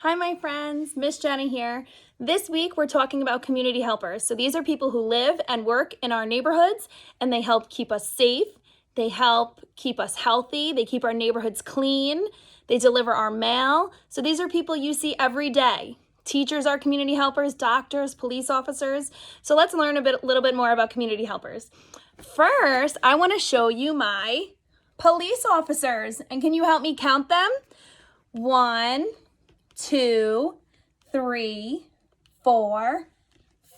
Hi, my friends. Miss Jenny here. This week, we're talking about community helpers. So these are people who live and work in our neighborhoods, and they help keep us safe. They help keep us healthy. They keep our neighborhoods clean. They deliver our mail. So these are people you see every day. Teachers are community helpers, doctors, police officers. So let's learn a little bit more about community helpers. First, I want to show you my police officers. And can you help me count them? 1, 2, 3, 4,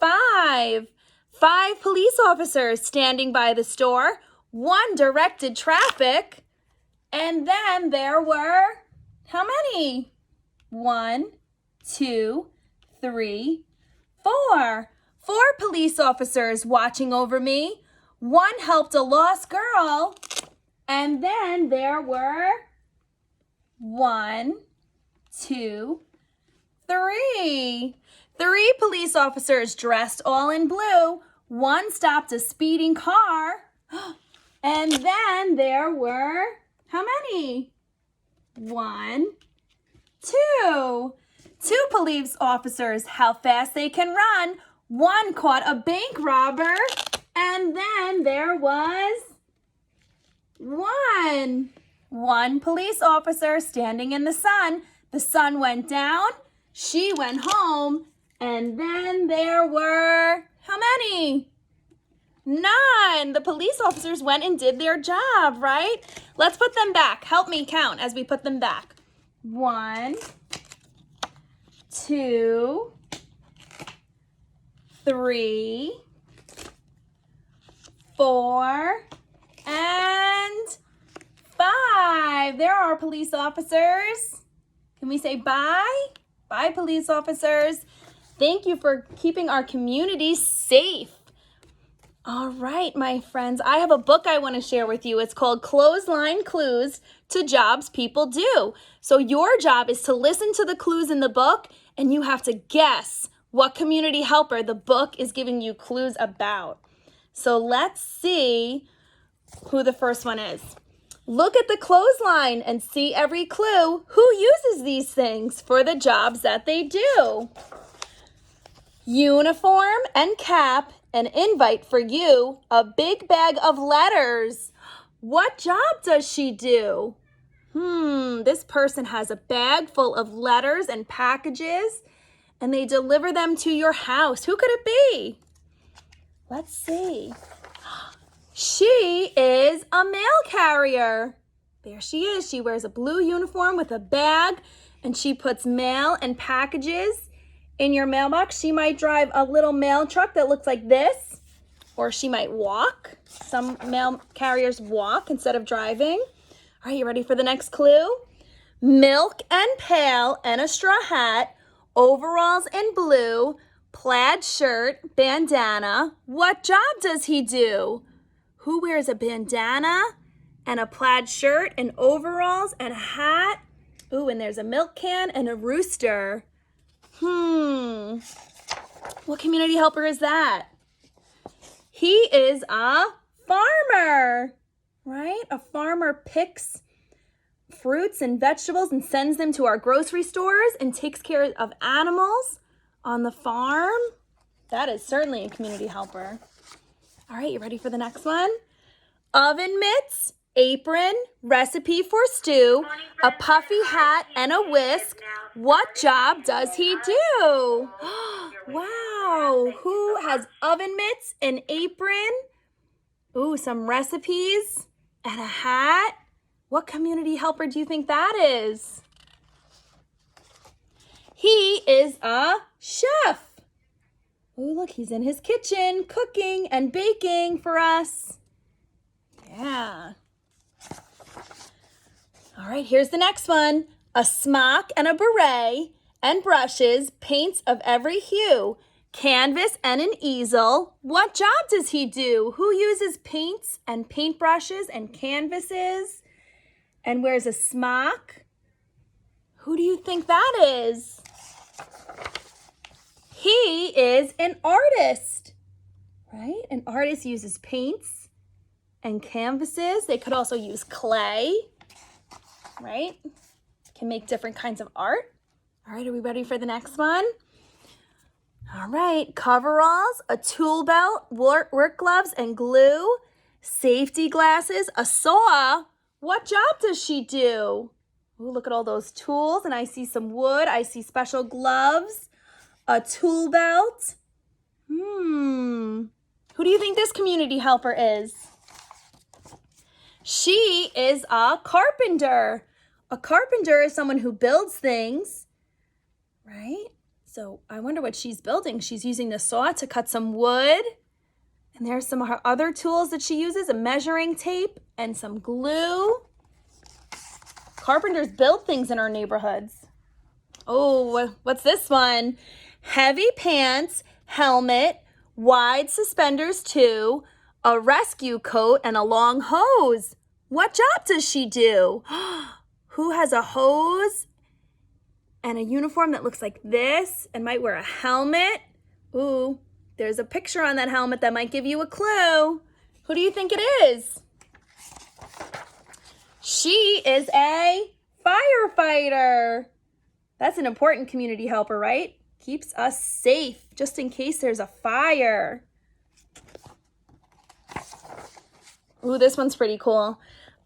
5. 5 police officers standing by the store. 1 directed traffic. And then there were, how many? 1, 2, 3, 4. 4 police officers watching over me. 1 helped a lost girl. And then there were 1, 2, 3. 3 police officers dressed all in blue. 1 stopped a speeding car. And then there were, how many? 1, 2. 2 police officers, how fast they can run. 1 caught a bank robber. And then there was 1 police officer standing in the sun. The sun went down, she went home, and then there were, how many? 9. The police officers went and did their job, right? Let's put them back. Help me count as we put them back. 1, 2, 3, 4, and 5. There are police officers. Can we say bye? Bye, police officers. Thank you for keeping our community safe. All right, my friends, I have a book I want to share with you. It's called Clothesline Clues to Jobs People Do. So your job is to listen to the clues in the book, and you have to guess what community helper the book is giving you clues about. So let's see who the first one is. Look at the clothesline and see every clue. Who uses these things for the jobs that they do? Uniform and cap, an invite for you, a big bag of letters. What job does she do? This person has a bag full of letters and packages, and they deliver them to your house. Who could it be? Let's see. She is a mail carrier. There she is. She wears a blue uniform with a bag, and she puts mail and packages in your mailbox. She might drive a little mail truck that looks like this, or she might walk. Some mail carriers walk instead of driving. All right, you ready for the next clue? Milk and pail and a straw hat, overalls in blue, plaid shirt, bandana. What job does he do? Who wears a bandana and a plaid shirt and overalls and a hat? Ooh, and there's a milk can and a rooster. What community helper is that? He is a farmer, right? A farmer picks fruits and vegetables and sends them to our grocery stores and takes care of animals on the farm. That is certainly a community helper. All right, you ready for the next one? Oven mitts, apron, recipe for stew, a puffy hat, and a whisk. What job does he do? Wow, who has oven mitts, an apron? Ooh, some recipes, and a hat. What community helper do you think that is? He is a chef. Oh, look, he's in his kitchen cooking and baking for us. Yeah. All right, here's the next one. A smock and a beret and brushes, paints of every hue, canvas and an easel. What job does he do? Who uses paints and paintbrushes and canvases and wears a smock? Who do you think that is? He is an artist, right? An artist uses paints and canvases. They could also use clay, right? Can make different kinds of art. All right, are we ready for the next one? All right, coveralls, a tool belt, work gloves and glue, safety glasses, a saw. What job does she do? Ooh, look at all those tools, and I see some wood. I see special gloves, a tool belt. Who do you think this community helper is? She is a carpenter. A carpenter is someone who builds things, right? So I wonder what she's building. She's using the saw to cut some wood. And there's some of her other tools that she uses, a measuring tape and some glue. Carpenters build things in our neighborhoods. Oh, what's this one? Heavy pants, helmet, wide suspenders too, a rescue coat, and a long hose. What job does she do? Who has a hose and a uniform that looks like this and might wear a helmet? Ooh, there's a picture on that helmet that might give you a clue. Who do you think it is? She is a firefighter. That's an important community helper, right? Keeps us safe just in case there's a fire. Ooh, this one's pretty cool.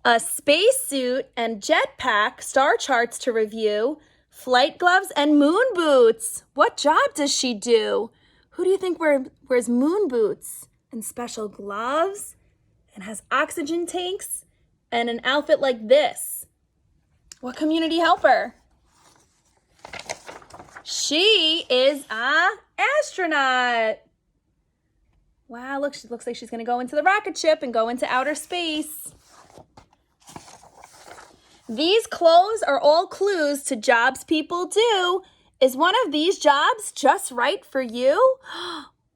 A spacesuit and jetpack, star charts to review, flight gloves and moon boots. What job does she do? Who do you think wears moon boots and special gloves and has oxygen tanks and an outfit like this? What community helper? She is an astronaut. Wow, look, she looks like she's going to go into the rocket ship and go into outer space. These clothes are all clues to jobs people do. Is one of these jobs just right for you?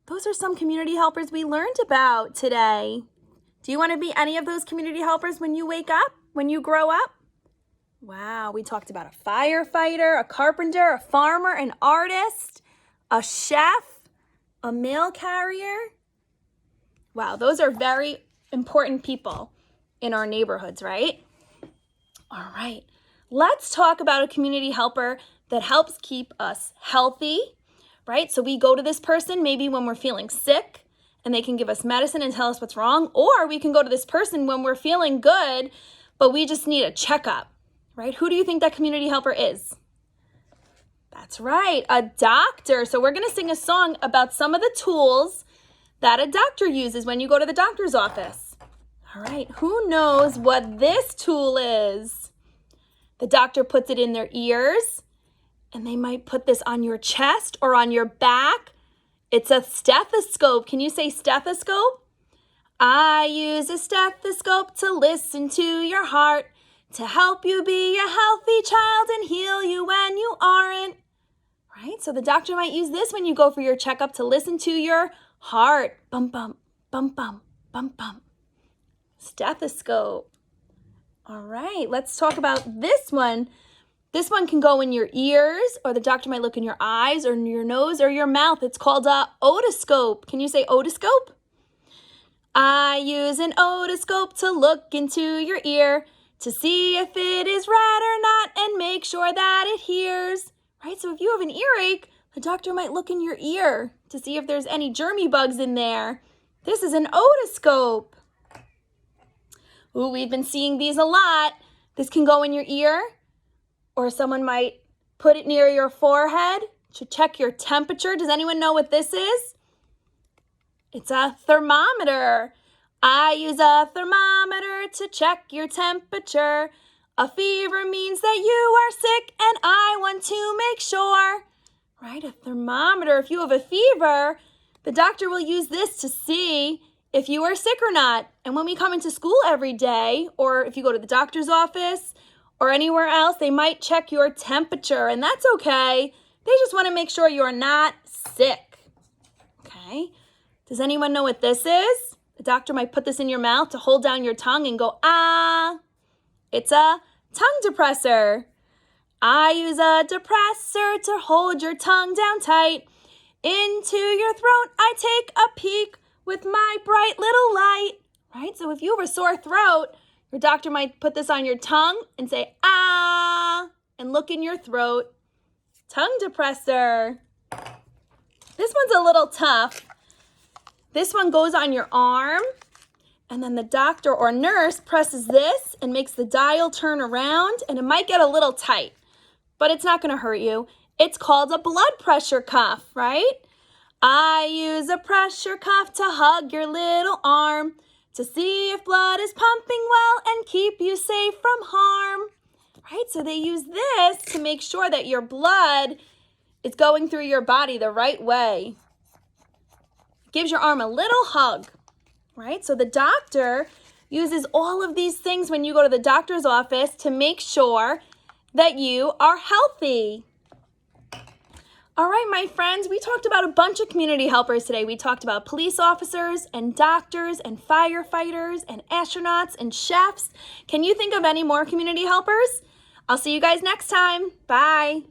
Those are some community helpers we learned about today. Do you want to be any of those community helpers when you wake up, when you grow up? Wow, we talked about a firefighter, a carpenter, a farmer, an artist, a chef, a mail carrier. Wow, those are very important people in our neighborhoods, right? All right, let's talk about a community helper that helps keep us healthy, right? So we go to this person maybe when we're feeling sick and they can give us medicine and tell us what's wrong, or we can go to this person when we're feeling good, but we just need a checkup. Right? Who do you think that community helper is? That's right, a doctor. So we're going to sing a song about some of the tools that a doctor uses when you go to the doctor's office. All right, who knows what this tool is? The doctor puts it in their ears, and they might put this on your chest or on your back. It's a stethoscope. Can you say stethoscope? I use a stethoscope to listen to your heart, to help you be a healthy child and heal you when you aren't. Right? So the doctor might use this when you go for your checkup to listen to your heart. Bum, bum, bum, bum, bum, bum. Stethoscope. All right, let's talk about this one. This one can go in your ears, or the doctor might look in your eyes or in your nose or your mouth. It's called a otoscope. Can you say otoscope? I use an otoscope to look into your ear, to see if it is red or not and make sure that it hears, right? So if you have an earache, the doctor might look in your ear to see if there's any germy bugs in there. This is an otoscope. Ooh, we've been seeing these a lot. This can go in your ear, or someone might put it near your forehead to check your temperature. Does anyone know what this is? It's a thermometer. I use a thermometer to check your temperature. A fever means that you are sick and I want to make sure. Right, a thermometer. If you have a fever, the doctor will use this to see if you are sick or not. And when we come into school every day, or if you go to the doctor's office or anywhere else, they might check your temperature, and that's okay. They just want to make sure you're not sick. Okay, does anyone know what this is? The doctor might put this in your mouth to hold down your tongue and go, ah. It's a tongue depressor. I use a depressor to hold your tongue down tight. Into your throat, I take a peek with my bright little light. Right? So if you have a sore throat, your doctor might put this on your tongue and say, ah, and look in your throat tongue depressor. This one's a little tough. This one goes on your arm, and then the doctor or nurse presses this and makes the dial turn around, and it might get a little tight, but it's not going to hurt you. It's called a blood pressure cuff, right? I use a pressure cuff to hug your little arm to see if blood is pumping well and keep you safe from harm. Right? So they use this to make sure that your blood is going through your body the right way. Gives your arm a little hug, right? So the doctor uses all of these things when you go to the doctor's office to make sure that you are healthy. All right, my friends, we talked about a bunch of community helpers today. We talked about police officers and doctors and firefighters and astronauts and chefs. Can you think of any more community helpers? I'll see you guys next time. Bye.